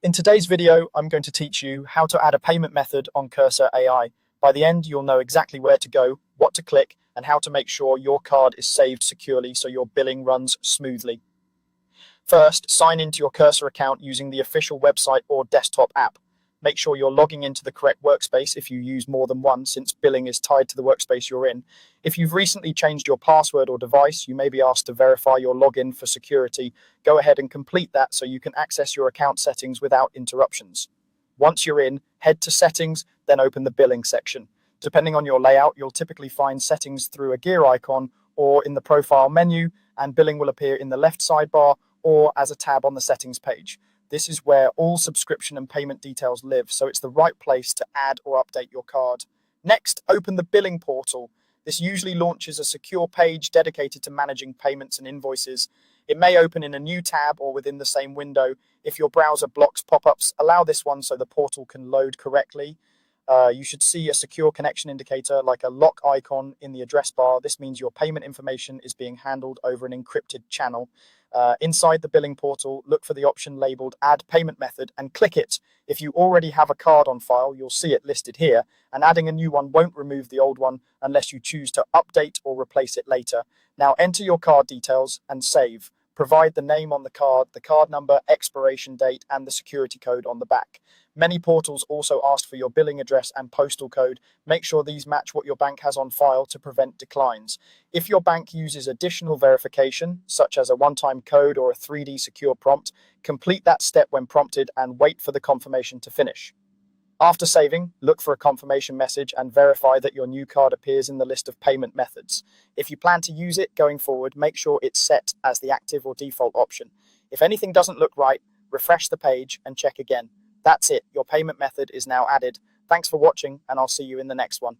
In today's video, I'm going to teach you how to add a payment method on Cursor AI. By the end, you'll know exactly where to go, what to click, and how to make sure your card is saved securely so your billing runs smoothly. First, sign into your Cursor account using the official website or desktop app. Make sure you're logging into the correct workspace if you use more than one, since billing is tied to the workspace you're in. If you've recently changed your password or device, you may be asked to verify your login for security. Go ahead and complete that so you can access your account settings without interruptions. Once you're in, head to Settings, then open the Billing section. Depending on your layout, you'll typically find settings through a gear icon or in the Profile menu, and billing will appear in the left sidebar or as a tab on the settings page. This is where all subscription and payment details live, so it's the right place to add or update your card. Next, open the billing portal. This usually launches a secure page dedicated to managing payments and invoices. It may open in a new tab or within the same window. If your browser blocks pop-ups, allow this one so the portal can load correctly. You should see a secure connection indicator like a lock icon in the address bar. This means your payment information is being handled over an encrypted channel. Inside the billing portal, look for the option labeled Add Payment Method and click it. If you already have a card on file, you'll see it listed here, and adding a new one won't remove the old one unless you choose to update or replace it later. Now enter your card details and save. Provide the name on the card number, expiration date, and the security code on the back. Many portals also ask for your billing address and postal code. Make sure these match what your bank has on file to prevent declines. If your bank uses additional verification, such as a one-time code or a 3D secure prompt, complete that step when prompted and wait for the confirmation to finish. After saving, look for a confirmation message and verify that your new card appears in the list of payment methods. If you plan to use it going forward, make sure it's set as the active or default option. If anything doesn't look right, refresh the page and check again. That's it, your payment method is now added. Thanks for watching, and I'll see you in the next one.